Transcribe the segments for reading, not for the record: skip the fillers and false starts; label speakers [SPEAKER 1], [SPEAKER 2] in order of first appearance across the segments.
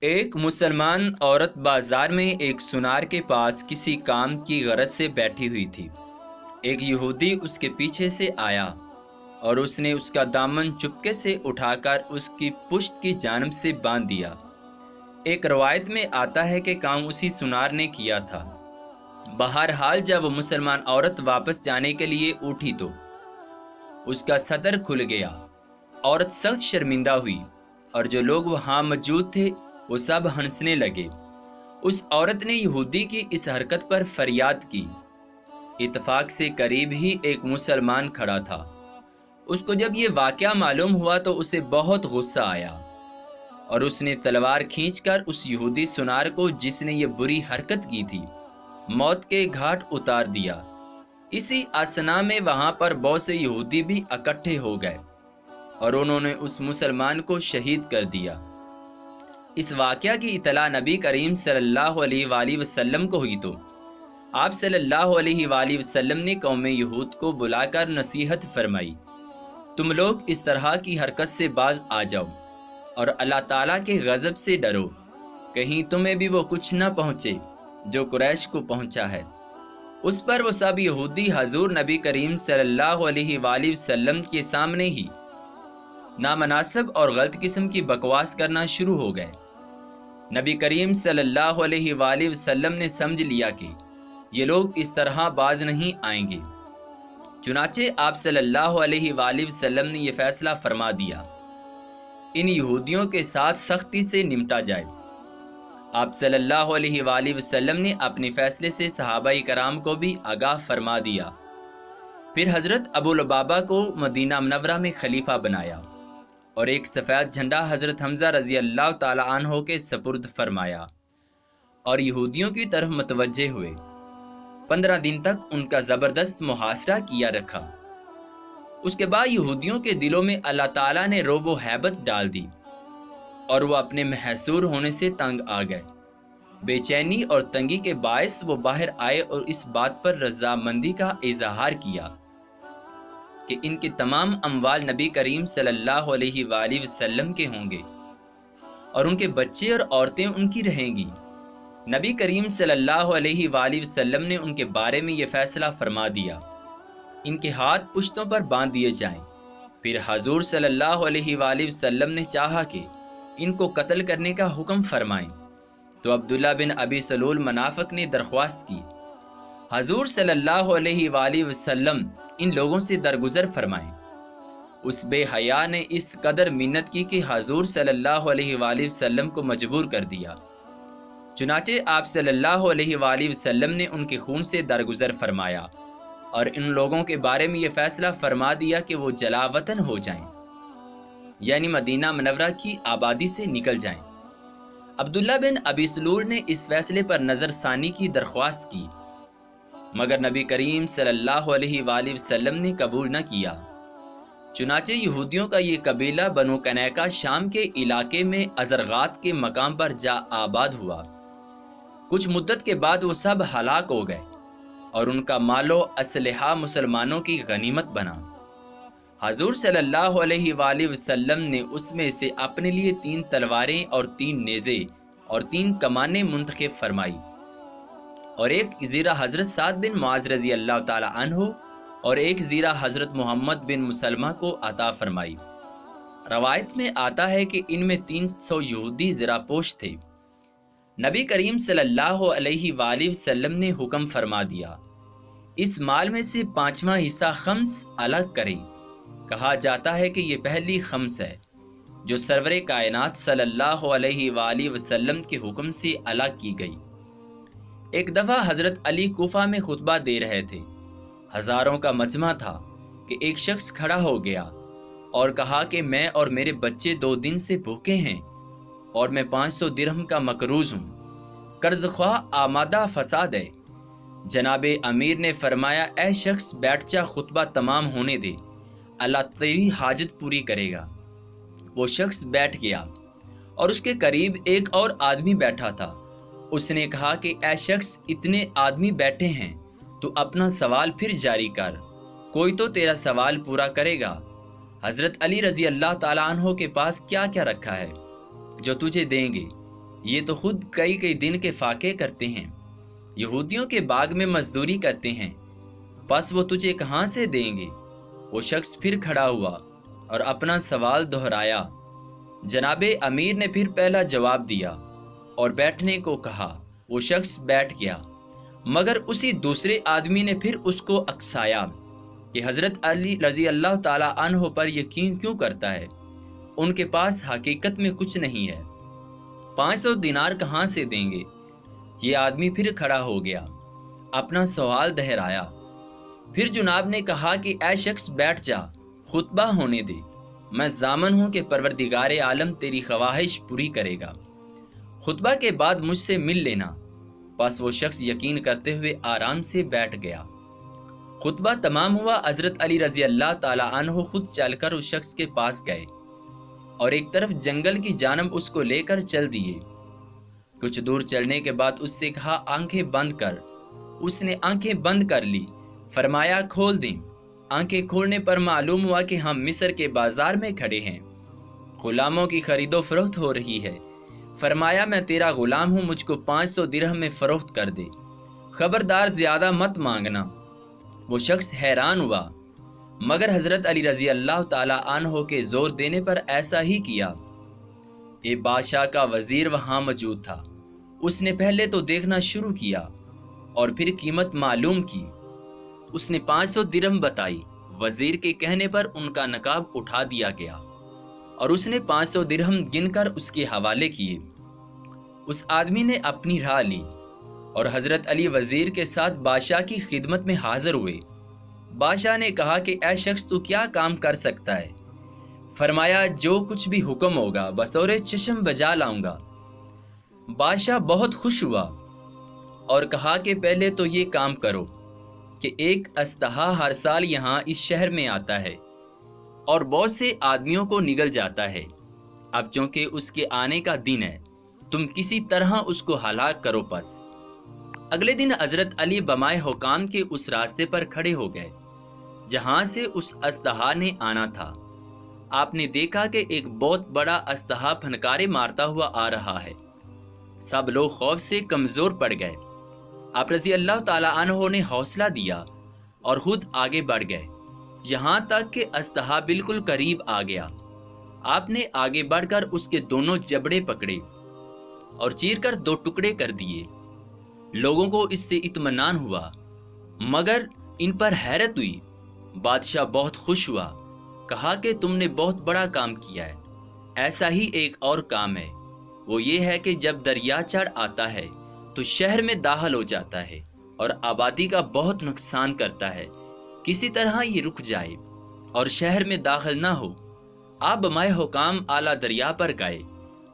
[SPEAKER 1] ایک مسلمان عورت بازار میں ایک سونار کے پاس کسی کام کی غرض سے بیٹھی ہوئی تھی۔ ایک یہودی اس کے پیچھے سے آیا اور اس نے اس کا دامن چپکے سے اٹھا کر اس کی پشت کی جانب سے باندھ دیا۔ ایک روایت میں آتا ہے کہ کام اسی سونار نے کیا تھا۔ بہرحال جب وہ مسلمان عورت واپس جانے کے لیے اٹھی تو اس کا صدر کھل گیا۔ عورت سخت شرمندہ ہوئی اور جو لوگ وہاں موجود تھے وہ سب ہنسنے لگے۔ اس عورت نے یہودی کی اس حرکت پر فریاد کی۔ اتفاق سے قریب ہی ایک مسلمان کھڑا تھا۔ اس کو جب یہ واقعہ معلوم ہوا تو اسے بہت غصہ آیا اور اس نے تلوار کھینچ کر اس یہودی سونار کو جس نے یہ بری حرکت کی تھی موت کے گھاٹ اتار دیا۔ اسی اثنا میں وہاں پر بہت سے یہودی بھی اکٹھے ہو گئے اور انہوں نے اس مسلمان کو شہید کر دیا۔ اس واقعہ کی اطلاع نبی کریم صلی اللہ علیہ وآلہ وسلم کو ہوئی تو آپ صلی اللہ علیہ وآلہ وسلم نے قوم یہود کو بلا کر نصیحت فرمائی، تم لوگ اس طرح کی حرکت سے باز آ جاؤ اور اللہ تعالیٰ کے غضب سے ڈرو، کہیں تمہیں بھی وہ کچھ نہ پہنچے جو قریش کو پہنچا ہے۔ اس پر وہ سب یہودی حضور نبی کریم صلی اللہ علیہ وآلہ وسلم کے سامنے ہی نامناسب اور غلط قسم کی بکواس کرنا شروع ہو گئے۔ نبی کریم صلی اللہ علیہ وآلہ وسلم نے سمجھ لیا کہ یہ لوگ اس طرح باز نہیں آئیں گے، چنانچہ آپ صلی اللہ علیہ وآلہ وسلم نے یہ فیصلہ فرما دیا، ان یہودیوں کے ساتھ سختی سے نمٹا جائے۔ آپ صلی اللہ علیہ وآلہ وسلم نے اپنے فیصلے سے صحابہ کرام کو بھی آگاہ فرما دیا۔ پھر حضرت ابو لبابہ کو مدینہ منورہ میں خلیفہ بنایا اور ایک سفید جھنڈا حضرت حمزہ رضی اللہ تعالی عنہ کے سپرد فرمایا اور یہودیوں کی طرف متوجہ ہوئے۔ 15 دن تک ان کا زبردست محاصرہ کیا رکھا۔ اس کے بعد یہودیوں کے دلوں میں اللہ تعالیٰ نے رعب و ہیبت ڈال دی اور وہ اپنے محصور ہونے سے تنگ آ گئے۔ بے چینی اور تنگی کے باعث وہ باہر آئے اور اس بات پر رضامندی کا اظہار کیا کہ ان کے تمام اموال نبی کریم صلی اللہ علیہ وآلہ وسلم کے ہوں گے اور ان کے بچے اور عورتیں ان کی رہیں گی۔ نبی کریم صلی اللہ علیہ وآلہ وسلم نے ان کے بارے میں یہ فیصلہ فرما دیا، ان کے ہاتھ پشتوں پر باندھ دیے جائیں۔ پھر حضور صلی اللہ علیہ وآلہ وسلم نے چاہا کہ ان کو قتل کرنے کا حکم فرمائیں تو عبداللہ بن ابی سلول منافق نے درخواست کی، حضور صلی اللہ علیہ وآلہ وسلم ان لوگوں سے درگزر فرمائیں۔ اس بے حیا نے اس قدر منت کی کہ حضور صلی اللہ علیہ وآلہ وسلم کو مجبور کر دیا۔ چنانچہ آپ صلی اللہ علیہ وآلہ وسلم نے ان کے خون سے درگزر فرمایا اور ان لوگوں کے بارے میں یہ فیصلہ فرما دیا کہ وہ جلا وطن ہو جائیں، یعنی مدینہ منورہ کی آبادی سے نکل جائیں۔ عبداللہ بن ابی سلول نے اس فیصلے پر نظر ثانی کی درخواست کی مگر نبی کریم صلی اللہ علیہ وآلہ وسلم نے قبول نہ کیا۔ چنانچہ یہودیوں کا یہ قبیلہ بنو کنیکہ شام کے علاقے میں ازرغات کے مقام پر جا آباد ہوا۔ کچھ مدت کے بعد وہ سب ہلاک ہو گئے اور ان کا مال و اسلحہ مسلمانوں کی غنیمت بنا۔ حضور صلی اللہ علیہ وآلہ وسلم نے اس میں سے اپنے لیے 3 تلواریں اور 3 نیزے اور 3 کمانیں منتخب فرمائی اور ایک زیرہ حضرت سعد بن معاذ رضی اللہ تعالی عنہ اور ایک زیرہ حضرت محمد بن مسلمہ کو عطا فرمائی۔ روایت میں آتا ہے کہ ان میں 300 یہودی زرہ پوش تھے۔ نبی کریم صلی اللہ علیہ وآلہ وسلم نے حکم فرما دیا، اس مال میں سے 5واں حصہ خمس الگ کرے۔ کہا جاتا ہے کہ یہ پہلی خمس ہے جو سرور کائنات صلی اللہ علیہ وآلہ وسلم کے حکم سے الگ کی گئی۔ ایک دفعہ حضرت علی کوفہ میں خطبہ دے رہے تھے۔ ہزاروں کا مجمع تھا کہ ایک شخص کھڑا ہو گیا اور کہا کہ میں اور میرے بچے 2 دن سے بھوکے ہیں اور میں 500 درہم کا مقروض ہوں، قرض خواہ آمادہ فساد ہے۔ جناب امیر نے فرمایا، اے شخص بیٹھ جا، خطبہ تمام ہونے دے، اللہ تیری حاجت پوری کرے گا۔ وہ شخص بیٹھ گیا اور اس کے قریب ایک اور آدمی بیٹھا تھا۔ اس نے کہا کہ اے شخص، اتنے آدمی بیٹھے ہیں تو اپنا سوال پھر جاری کر، کوئی تو تیرا سوال پورا کرے گا۔ حضرت علی رضی اللہ تعالیٰ عنہ کے پاس کیا کیا رکھا ہے جو تجھے دیں گے؟ یہ تو خود کئی کئی دن کے فاقے کرتے ہیں، یہودیوں کے باغ میں مزدوری کرتے ہیں، بس وہ تجھے کہاں سے دیں گے؟ وہ شخص پھر کھڑا ہوا اور اپنا سوال دہرایا۔ جناب امیر نے پھر پہلا جواب دیا اور بیٹھنے کو کہا۔ وہ شخص بیٹھ گیا، مگر اسی دوسرے آدمی نے پھر اس کو اکسایا کہ حضرت علی رضی اللہ تعالیٰ عنہ پر یقین کیوں کرتا ہے؟ ان کے پاس حقیقت میں کچھ نہیں ہے، 500 دینار کہاں سے دیں گے؟ یہ آدمی پھر کھڑا ہو گیا، اپنا سوال دہرایا۔ پھر جناب نے کہا کہ اے شخص بیٹھ جا، خطبہ ہونے دے، میں ضامن ہوں کہ پروردگار عالم تیری خواہش پوری کرے گا، خطبہ کے بعد مجھ سے مل لینا۔ بس وہ شخص یقین کرتے ہوئے آرام سے بیٹھ گیا۔ خطبہ تمام ہوا، حضرت علی رضی اللہ تعالیٰ عنہ خود چل کر اس شخص کے پاس گئے اور ایک طرف جنگل کی جانب اس کو لے کر چل دیے۔ کچھ دور چلنے کے بعد اس سے کہا آنکھیں بند کر۔ اس نے آنکھیں بند کر لی، فرمایا کھول دیں۔ آنکھیں کھولنے پر معلوم ہوا کہ ہم مصر کے بازار میں کھڑے ہیں، غلاموں کی خرید و فروخت ہو رہی ہے۔ فرمایا میں تیرا غلام ہوں، مجھ کو 500 درہم میں فروخت کر دے، خبردار زیادہ مت مانگنا۔ وہ شخص حیران ہوا، مگر حضرت علی رضی اللہ تعالیٰ عنہ کے زور دینے پر ایسا ہی کیا۔ ایک بادشاہ کا وزیر وہاں موجود تھا، اس نے پہلے تو دیکھنا شروع کیا اور پھر قیمت معلوم کی۔ اس نے 500 درہم بتائی۔ وزیر کے کہنے پر ان کا نقاب اٹھا دیا گیا اور اس نے 500 درہم گن کر اس کے حوالے کیے۔ اس آدمی نے اپنی راہ لی اور حضرت علی وزیر کے ساتھ بادشاہ کی خدمت میں حاضر ہوئے۔ بادشاہ نے کہا کہ اے شخص تو کیا کام کر سکتا ہے؟ فرمایا جو کچھ بھی حکم ہوگا بصور چشم بجا لاؤں گا۔ بادشاہ بہت خوش ہوا اور کہا کہ پہلے تو یہ کام کرو کہ ایک اژدہا ہر سال یہاں اس شہر میں آتا ہے اور بہت سے آدمیوں کو نگل جاتا ہے۔ اب چونکہ اس کے آنے کا دن ہے، تم کسی طرح اس کو ہلاک کرو۔ پس اگلے دن حضرت علی بمائے حکام کے اس راستے پر کھڑے ہو گئے جہاں سے اس اژدہا نے آنا تھا۔ آپ نے دیکھا کہ ایک بہت بڑا اژدہا پھنکارے مارتا ہوا آ رہا ہے۔ سب لوگ خوف سے کمزور پڑ گئے۔ آپ رضی اللہ تعالیٰ عنہ نے حوصلہ دیا اور خود آگے بڑھ گئے، یہاں تک کہ اژدہا بالکل قریب آ گیا۔ آپ نے آگے بڑھ کر اس کے دونوں جبڑے پکڑے اور چیر کر 2 ٹکڑے کر دیے۔ لوگوں کو اس سے اطمینان ہوا، مگر ان پر حیرت ہوئی۔ بادشاہ بہت خوش ہوا، کہا کہ تم نے بہت بڑا کام کیا ہے۔ ایسا ہی ایک اور کام ہے، وہ یہ ہے کہ جب دریا چڑھ آتا ہے تو شہر میں داخل ہو جاتا ہے اور آبادی کا بہت نقصان کرتا ہے۔ کسی طرح یہ رک جائے اور شہر میں داخل نہ ہو۔ آپ بمائے حکام اعلیٰ دریا پر گئے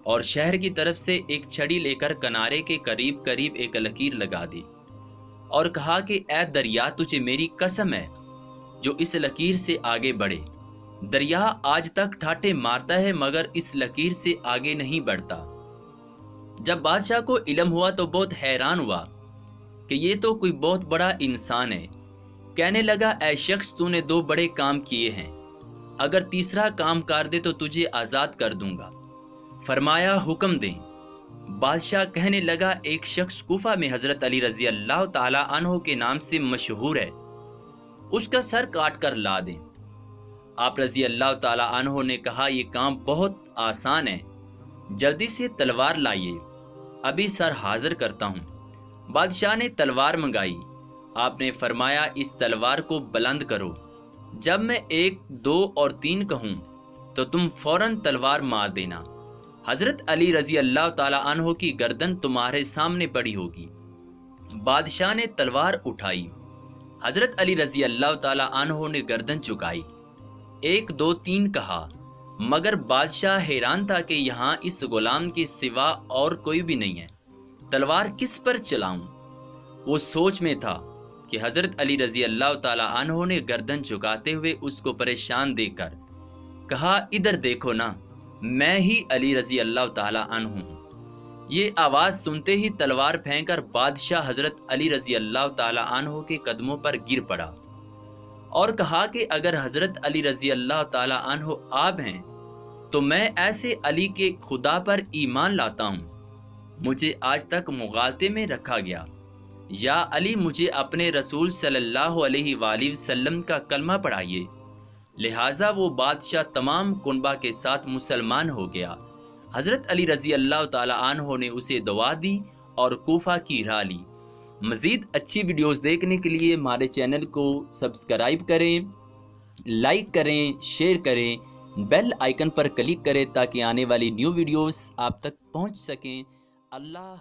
[SPEAKER 1] اور شہر کی طرف سے ایک چھڑی لے کر کنارے کے قریب قریب ایک لکیر لگا دی اور کہا کہ اے دریا، تجھے میری قسم ہے جو اس لکیر سے آگے بڑھے۔ دریا آج تک ٹھاٹے مارتا ہے مگر اس لکیر سے آگے نہیں بڑھتا۔ جب بادشاہ کو علم ہوا تو بہت حیران ہوا کہ یہ تو کوئی بہت بڑا انسان ہے۔ کہنے لگا اے شخص، تو نے 2 بڑے کام کیے ہیں، اگر تیسرا کام کر دے تو تجھے آزاد کر دوں گا۔ فرمایا حکم دیں۔ بادشاہ کہنے لگا ایک شخص کوفہ میں حضرت علی رضی اللہ تعالیٰ عنہ کے نام سے مشہور ہے، اس کا سر کاٹ کر لا دیں۔ آپ رضی اللہ تعالیٰ عنہ نے کہا یہ کام بہت آسان ہے، جلدی سے تلوار لائیے، ابھی سر حاضر کرتا ہوں۔ بادشاہ نے تلوار منگائی۔ آپ نے فرمایا اس تلوار کو بلند کرو، جب میں 1 2 اور 3 کہوں تو تم فوراً تلوار مار دینا، حضرت علی رضی اللہ تعالیٰ عنہ کی گردن تمہارے سامنے پڑی ہوگی۔ بادشاہ نے تلوار اٹھائی، حضرت علی رضی اللہ تعالیٰ عنہ نے گردن چکائی۔ 1 2 3 کہا، مگر بادشاہ حیران تھا کہ یہاں اس غلام کے سوا اور کوئی بھی نہیں ہے، تلوار کس پر چلاؤں؟ وہ سوچ میں تھا کہ حضرت علی رضی اللہ تعالیٰ عنہ نے گردن چکاتے ہوئے اس کو پریشان دیکھ کر کہا ادھر دیکھو نا، میں ہی علی رضی اللہ تعالیٰ عنہ ہوں۔ یہ آواز سنتے ہی تلوار پھینک کر بادشاہ حضرت علی رضی اللہ تعالیٰ عنہ کے قدموں پر گر پڑا اور کہا کہ اگر حضرت علی رضی اللہ تعالیٰ عنہ آپ ہیں تو میں ایسے علی کے خدا پر ایمان لاتا ہوں مجھے آج تک مغالطے میں رکھا گیا۔ یا علی مجھے اپنے رسول صلی اللہ علیہ وآلہ وسلم کا کلمہ پڑھائیے۔ لہٰذا وہ بادشاہ تمام کنبہ کے ساتھ مسلمان ہو گیا۔ حضرت علی رضی اللہ تعالی عنہ نے اسے دعا دی اور کوفہ کی راہ لی۔ مزید اچھی ویڈیوز دیکھنے کے لیے ہمارے چینل کو سبسکرائب کریں، لائک کریں، شیئر کریں، بیل آئیکن پر کلک کریں تاکہ آنے والی نیو ویڈیوز آپ تک پہنچ سکیں۔ اللہ